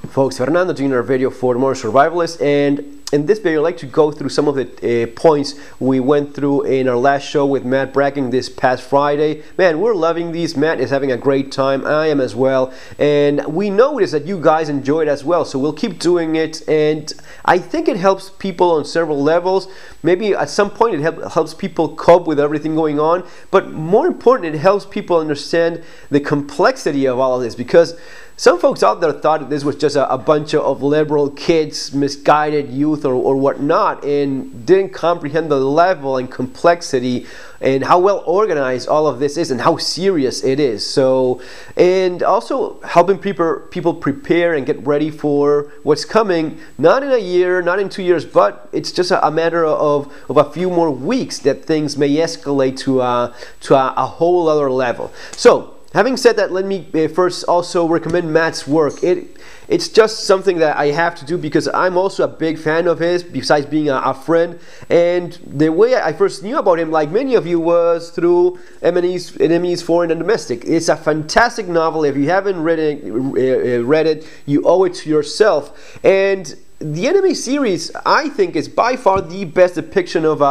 Folks, Fernando doing our video for More Survivalists, and in this video I'd like to go through some of the points we went through in our last show with Matt bragging this past Friday. Man, we're loving these. Matt is having a great time. I am as well, and we noticed that you guys enjoy it as well, so we'll keep doing it, and I think it helps people on several levels. Maybe at some point it helps people cope with everything going on, but more important, it helps people understand the complexity of all of this, because some folks out there thought this was just a bunch of liberal kids, misguided youth or whatnot, and didn't comprehend the level and complexity and how well organized all of this is and how serious it is. So, and also helping people prepare and get ready for what's coming, not in a year, not in 2 years, but it's just a matter of a few more weeks that things may escalate to a whole other level. So, having said that, let me first also recommend Matt's work. It's just something that I have to do because I'm also a big fan of his, besides being a friend. And the way I first knew about him, like many of you, was through Enemies, Foreign and Domestic. It's a fantastic novel. If you haven't read it, you owe it to yourself. And the Enemy series, I think, is by far the best depiction of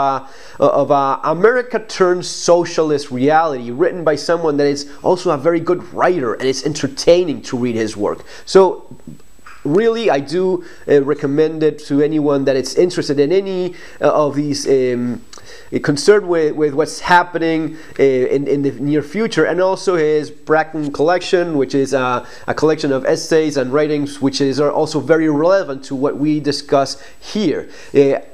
America turned socialist reality, written by someone that is also a very good writer, and it's entertaining to read his work. So really, I do recommend it to anyone that is interested in any of these, concerned with what's happening in the near future, and also his Bracken collection, which is a collection of essays and writings which are also very relevant to what we discuss here.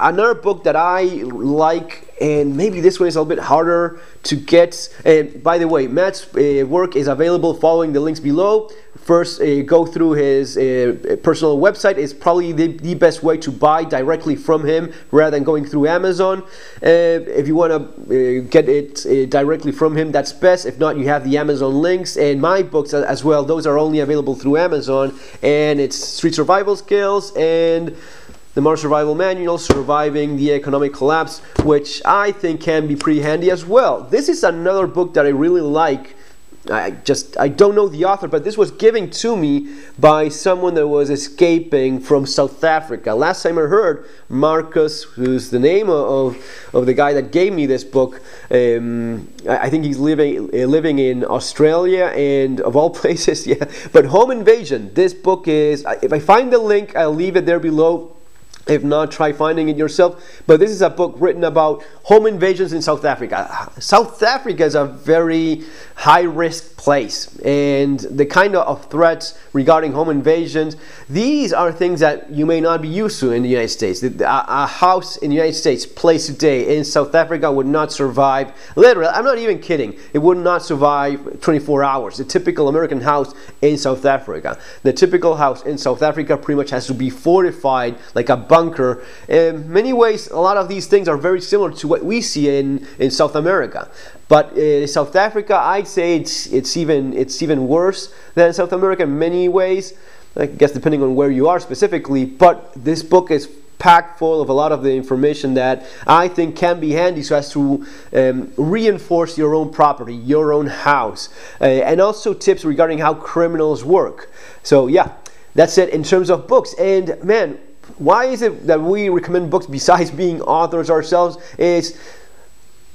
Another book that I like, and maybe this one is a little bit harder to get, and by the way, Matt's work is available following the links below. First, go through his personal website. Is probably the best way to buy directly from him rather than going through Amazon. If you want to get it directly from him, that's best. If not, you have the Amazon links, and my books as well. Those are only available through Amazon, and it's Street Survival Skills and the Modern Survival Manual, Surviving the Economic Collapse, which I think can be pretty handy as well. This is another book that I really like. I don't know the author, but this was given to me by someone that was escaping from South Africa. Last time I heard, Marcus, who's the name of the guy that gave me this book, I think he's living in Australia, and of all places, yeah. But Home Invasion, this book is, if I find the link, I'll leave it there below. If not, try finding it yourself. But this is a book written about home invasions in South Africa. South Africa is a very high-risk place, and the kind of threats regarding home invasions, these are things that you may not be used to in the United States. A house in the United States placed today in South Africa would not survive, literally, I'm not even kidding, it would not survive 24 hours. The typical American house in South Africa. The typical house in South Africa pretty much has to be fortified like a bunker. In many ways, a lot of these things are very similar to what we see in South America. But South Africa, I'd say it's even worse than South America in many ways. I guess depending on where you are specifically. But this book is packed full of a lot of the information that I think can be handy so as to reinforce your own property, your own house, and also tips regarding how criminals work. So yeah, that's it in terms of books. And man, why is it that we recommend books besides being authors ourselves? Is,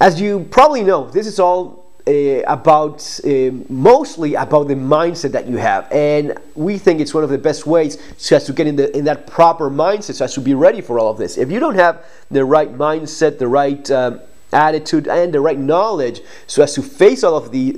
as you probably know, this is all mostly about the mindset that you have, and we think it's one of the best ways so as to get in that proper mindset, so as to be ready for all of this. If you don't have the right mindset, the right attitude, and the right knowledge, so as to face all of the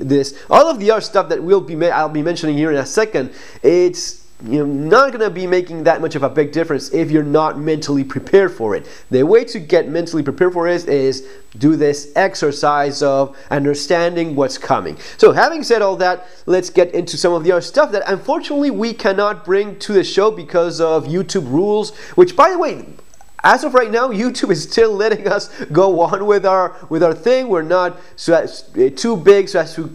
other stuff that I'll be mentioning here in a second, it's not going to be making that much of a big difference if you're not mentally prepared for it. The way to get mentally prepared for it is do this exercise of understanding what's coming. So having said all that, let's get into some of the other stuff that unfortunately we cannot bring to the show because of YouTube rules, which, by the way, as of right now, YouTube is still letting us go on with our thing. We're not too big so as to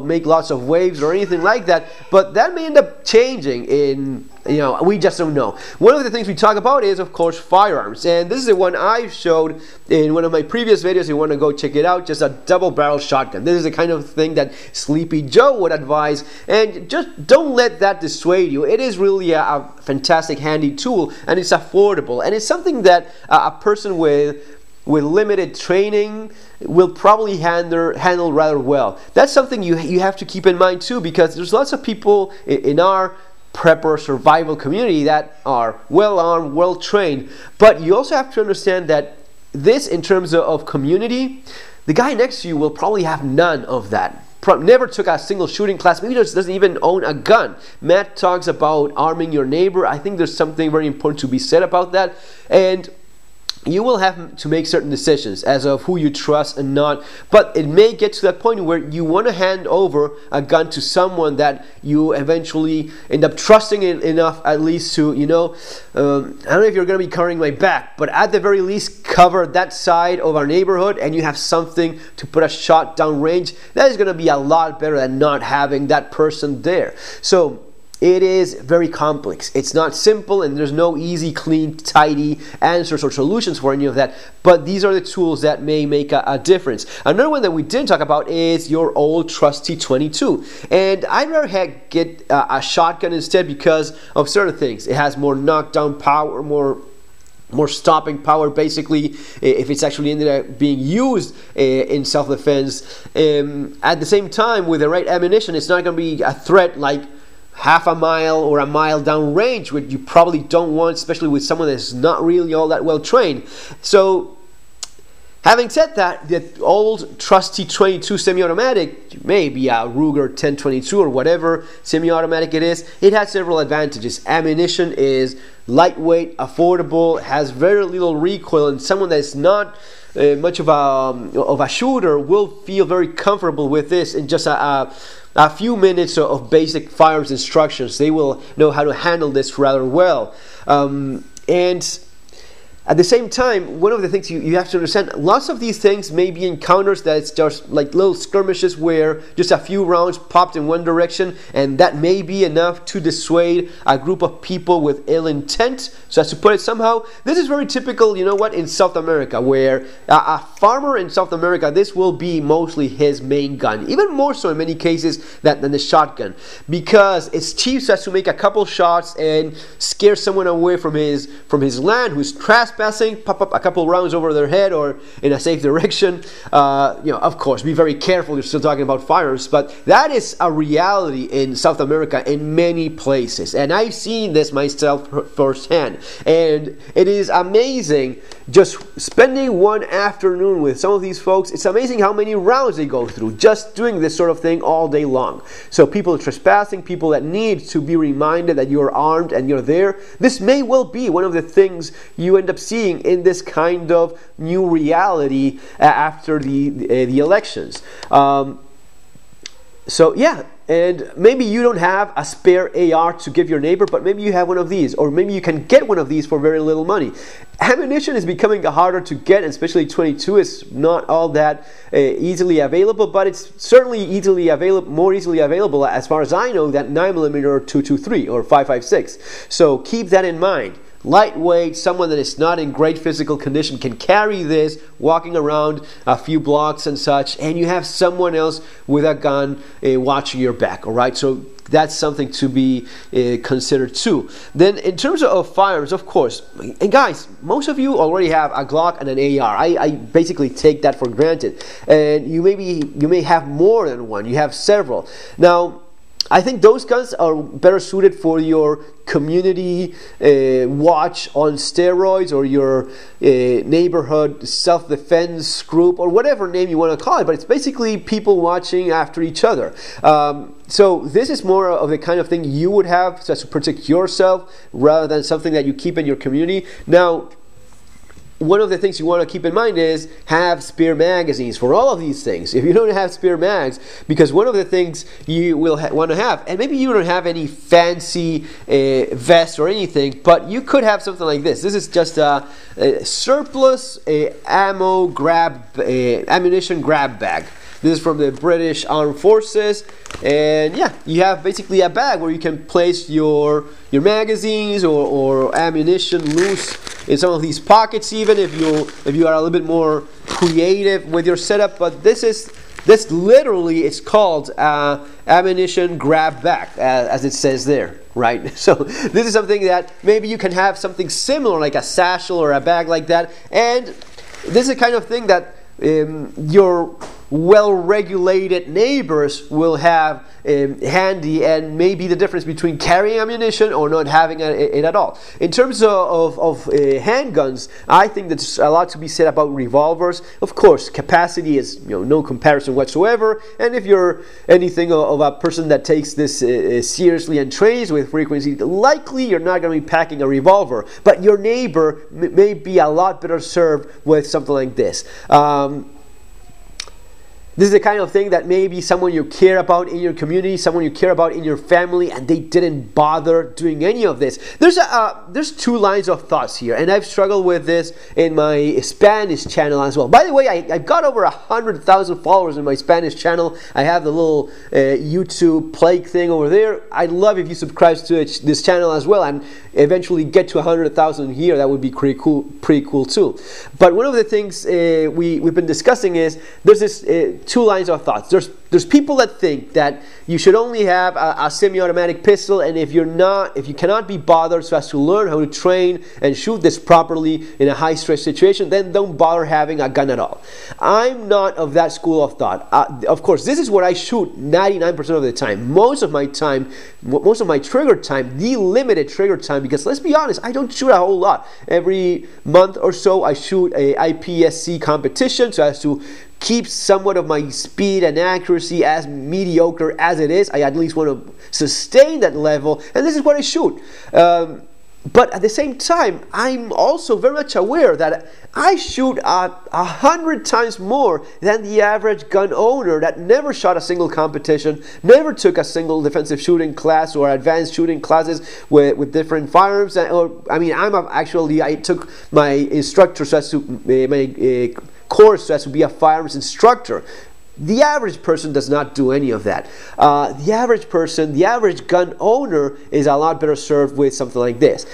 make lots of waves or anything like that. But that may end up changing in we just don't know. One of the things we talk about is, of course, firearms. And this is the one I showed in one of my previous videos. You want to go check it out. Just a double-barrel shotgun. This is the kind of thing that Sleepy Joe would advise. And just don't let that dissuade you. It is really a fantastic, handy tool, and it's affordable. And it's something that a person with limited training will probably handle rather well. That's something you have to keep in mind too, because there's lots of people in our prepper survival community that are well armed, well trained, but you also have to understand that this, in terms of community, the guy next to you will probably have none of that. Never took a single shooting class, maybe doesn't even own a gun. Matt talks about arming your neighbor. I think there's something very important to be said about that, and you will have to make certain decisions as of who you trust and not, but it may get to that point where you want to hand over a gun to someone that you eventually end up trusting enough, at least to, I don't know if you're going to be covering my back, but at the very least cover that side of our neighborhood, and you have something to put a shot down range. That is going to be a lot better than not having that person there. So it is very complex. It's not simple, and there's no easy, clean, tidy answers or solutions for any of that. But these are the tools that may make a difference. Another one that we didn't talk about is your old trusty 22. And I'd rather get a shotgun instead because of certain things. It has more knockdown power, more stopping power, basically, if it's actually ended up being used in self-defense. At the same time, with the right ammunition, it's not going to be a threat like half a mile or a mile down range, which you probably don't want, especially with someone that's not really all that well trained. So, having said that, the old trusty 22 semi-automatic, maybe a Ruger 1022 or whatever semi-automatic it is, it has several advantages. Ammunition is lightweight, affordable, has very little recoil, and someone that's not much of a shooter will feel very comfortable with this in just a few minutes of basic firearms instructions. They will know how to handle this rather well. And at the same time, one of the things you have to understand, lots of these things may be encounters that it's just like little skirmishes where just a few rounds popped in one direction, and that may be enough to dissuade a group of people with ill intent. So as to put it somehow, this is very typical, in South America, where a farmer in South America, this will be mostly his main gun, even more so in many cases than the shotgun, because it's cheap, so as to make a couple shots and scare someone away from his land who's trespassing, pop up a couple rounds over their head or in a safe direction. Of course, be very careful. You're still talking about firearms, but that is a reality in South America in many places, and I've seen this myself firsthand. And it is amazing just spending one afternoon with some of these folks. It's amazing how many rounds they go through just doing this sort of thing all day long. So people trespassing, people that need to be reminded that you're armed and you're there. This may well be one of the things you end up seeing in this kind of new reality after the elections. So yeah, and maybe you don't have a spare AR to give your neighbor, but maybe you have one of these, or maybe you can get one of these for very little money. Ammunition is becoming harder to get, and especially 22 is not all that easily available, but it's certainly more easily available, as far as I know, than 9mm or 223 or 5.56. So keep that in mind. Lightweight, someone that is not in great physical condition can carry this walking around a few blocks and such, and you have someone else with a gun watching your back, all right? So that's something to be considered too. Then in terms of firearms, of course, and guys, most of you already have a Glock and an AR. I basically take that for granted. And you may have more than one. You have several. Now, I think those guns are better suited for your community watch on steroids, or your neighborhood self-defense group, or whatever name you want to call it, but it's basically people watching after each other. So this is more of the kind of thing you would have to protect yourself rather than something that you keep in your community. Now, one of the things you want to keep in mind is have spare magazines for all of these things. If you don't have spare mags, because one of the things you will want to have, and maybe you don't have any fancy vest or anything, but you could have something like this. This is just a surplus ammunition grab bag. This is from the British Armed Forces, and yeah, you have basically a bag where you can place your magazines or ammunition loose in some of these pockets, even if you are a little bit more creative with your setup. But this literally is called ammunition grab bag, as it says there, right? So this is something that maybe you can have something similar, like a satchel or a bag like that, and this is the kind of thing that your well-regulated neighbors will have handy, and maybe the difference between carrying ammunition or not having it at all. In terms of handguns, I think there's a lot to be said about revolvers. Of course, capacity is no comparison whatsoever, and if you're anything of a person that takes this seriously and trains with frequency, likely you're not going to be packing a revolver, but your neighbor may be a lot better served with something like this. This is the kind of thing that maybe someone you care about in your community, someone you care about in your family, and they didn't bother doing any of this. There's two lines of thoughts here, and I've struggled with this in my Spanish channel as well. By the way, I've got over 100,000 followers in my Spanish channel. I have the little YouTube plague thing over there. I'd love if you subscribe to this channel as well, and eventually get to 100,000 here. That would be pretty cool too. But one of the things we've been discussing is there's this two lines of thoughts. There's people that think that you should only have a semi-automatic pistol, and if you cannot be bothered so as to learn how to train and shoot this properly in a high-stress situation, then don't bother having a gun at all. I'm not of that school of thought. Of course, this is what I shoot 99% of the time. Most of my trigger time, the limited trigger time, because let's be honest, I don't shoot a whole lot. Every month or so, I shoot a IPSC competition so as to keep somewhat of my speed and accuracy as mediocre as it is. I at least want to sustain that level, and this is what I shoot. But at the same time, I'm also very much aware that I shoot 100 times more than the average gun owner that never shot a single competition, never took a single defensive shooting class or advanced shooting classes with different firearms. I took my instructor so as to course so as to be a firearms instructor. The average person does not do any of that. The average gun owner is a lot better served with something like this.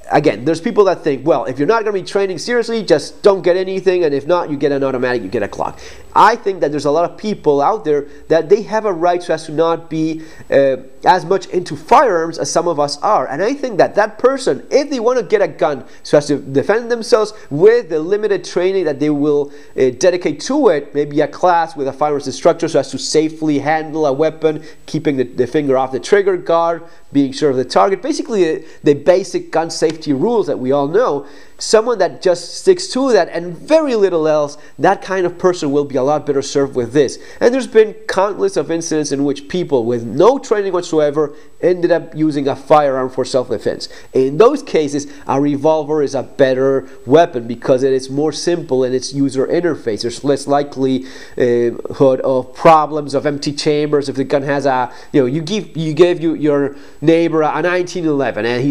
Again, there's people that think, well, if you're not going to be training seriously, just don't get anything, and if not, you get an automatic, you get a Glock. I think that there's a lot of people out there that they have a right so as to not be as much into firearms as some of us are. And I think that that person, if they want to get a gun so as to defend themselves with the limited training that they will dedicate to it, maybe a class with a firearms instructor so as to safely handle a weapon, keeping the finger off the trigger guard, being sure of the target, basically the basic gun safety rules that we all know. Someone that just sticks to that and very little else, that kind of person will be a lot better served with this. And there's been countless of incidents in which people with no training whatsoever ended up using a firearm for self-defense. In those cases, a revolver is a better weapon because it is more simple in its user interface. There's less likelihood of problems of empty chambers. If the gun has you gave your neighbor a 1911 and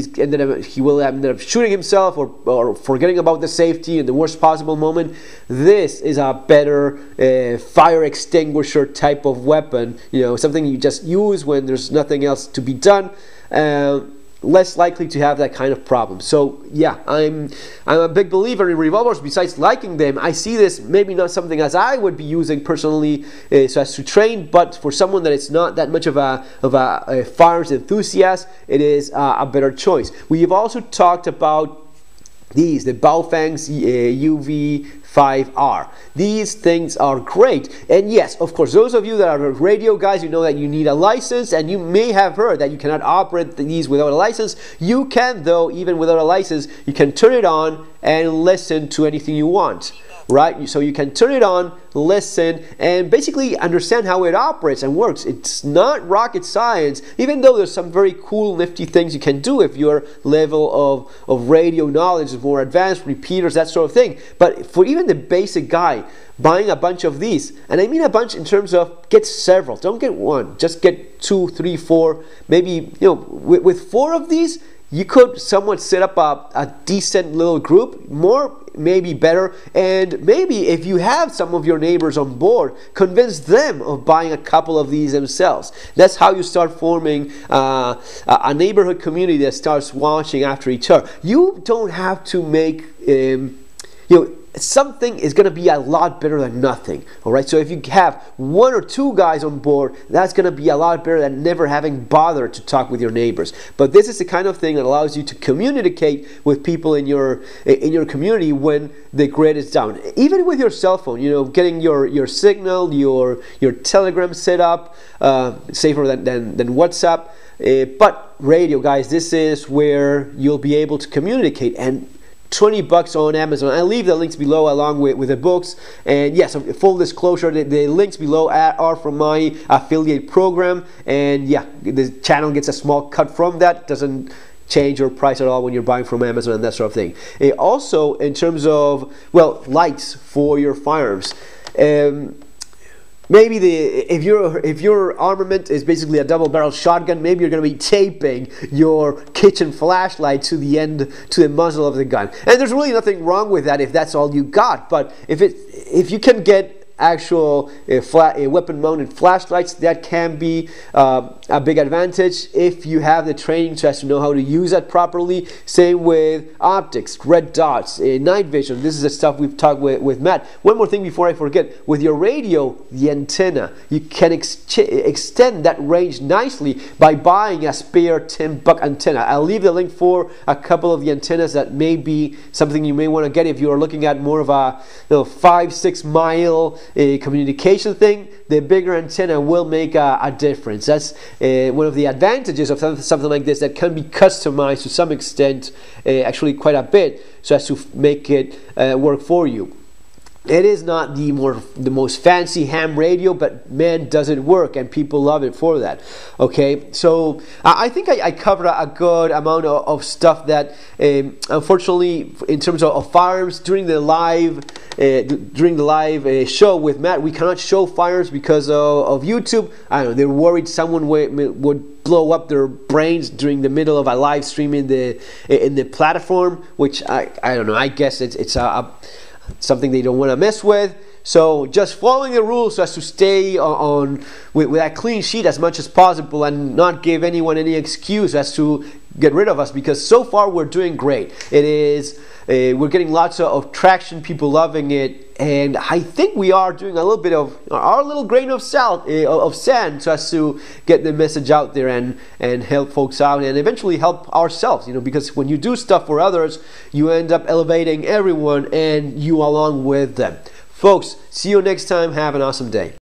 he will end up shooting himself or forgetting about the safety in the worst possible moment. This is a better fire extinguisher type of weapon, something you just use when there's nothing else to be done. Less likely to have that kind of problem. So yeah, I'm a big believer in revolvers. Besides liking them, I see this maybe not something as I would be using personally so as to train, but for someone that is not that much of a firearms enthusiast, it is a better choice. We've also talked about the Baofeng's UV5R. These things are great. And yes, of course, those of you that are radio guys, you know that you need a license, and you may have heard that you cannot operate these without a license. You can, though, even without a license, you can turn it on and listen to anything you want. Right? So you can turn it on, listen, and basically understand how it operates and works. It's not rocket science, even though there's some very cool, nifty things you can do if your level of radio knowledge is more advanced, repeaters, that sort of thing. But for even the basic guy, buying a bunch of these, and I mean a bunch in terms of get several, don't get one, just get 2, 3, 4, maybe, with 4 of these, you could somewhat set up a decent little group, more maybe better, and maybe if you have some of your neighbors on board, convince them of buying a couple of these themselves. That's how you start forming a neighborhood community that starts watching after each other. You don't have to make something is going to be a lot better than nothing. All right, so if you have 1 or 2 guys on board, that's going to be a lot better than never having bothered to talk with your neighbors. But this is the kind of thing that allows you to communicate with people in your community when the grid is down. Even with your cell phone, getting your signal, your Telegram set up, safer than WhatsApp. But radio, guys, this is where you'll be able to communicate. And $20 on Amazon. I leave the links below along with the books. And yes, full disclosure, the links below are from my affiliate program. And yeah, the channel gets a small cut from that. Doesn't change your price at all when you're buying from Amazon and that sort of thing. Also, in terms of, well, lights for your firearms. Maybe if your armament is basically a double-barrel shotgun, maybe you're going to be taping your kitchen flashlight to the muzzle of the gun. And there's really nothing wrong with that if that's all you got. But if you can get actual weapon-mounted flashlights, that can be a big advantage if you have the training to know how to use that properly. Same with optics, red dots, night vision. This is the stuff we've talked with Matt. One more thing before I forget. With your radio, the antenna, you can extend that range nicely by buying a spare $10 antenna. I'll leave the link for a couple of the antennas that may be something you may want to get if you're looking at more of a 5-6 mile communication thing. The bigger antenna will make a difference. That's one of the advantages of something like this, that can be customized to some extent, actually quite a bit, so as to make it work for you. It is not the most fancy ham radio, but man, does it work, and people love it for that. Okay, so I think I covered a good amount of stuff that, unfortunately, in terms of firearms during the live show with Matt, we cannot show firearms because of YouTube. I don't know, they're worried someone would blow up their brains during the middle of a live stream in the platform, which I don't know. I guess it's something they don't want to mess with. So just following the rules so as to stay with a clean sheet as much as possible, and not give anyone any excuse as to get rid of us, because so far we're doing great. We're getting lots of traction, people loving it, and I think we are doing a little bit of our little grain of sand so as to get the message out there and help folks out, and eventually help ourselves, because when you do stuff for others, you end up elevating everyone and you along with them. Folks, see you next time. Have an awesome day.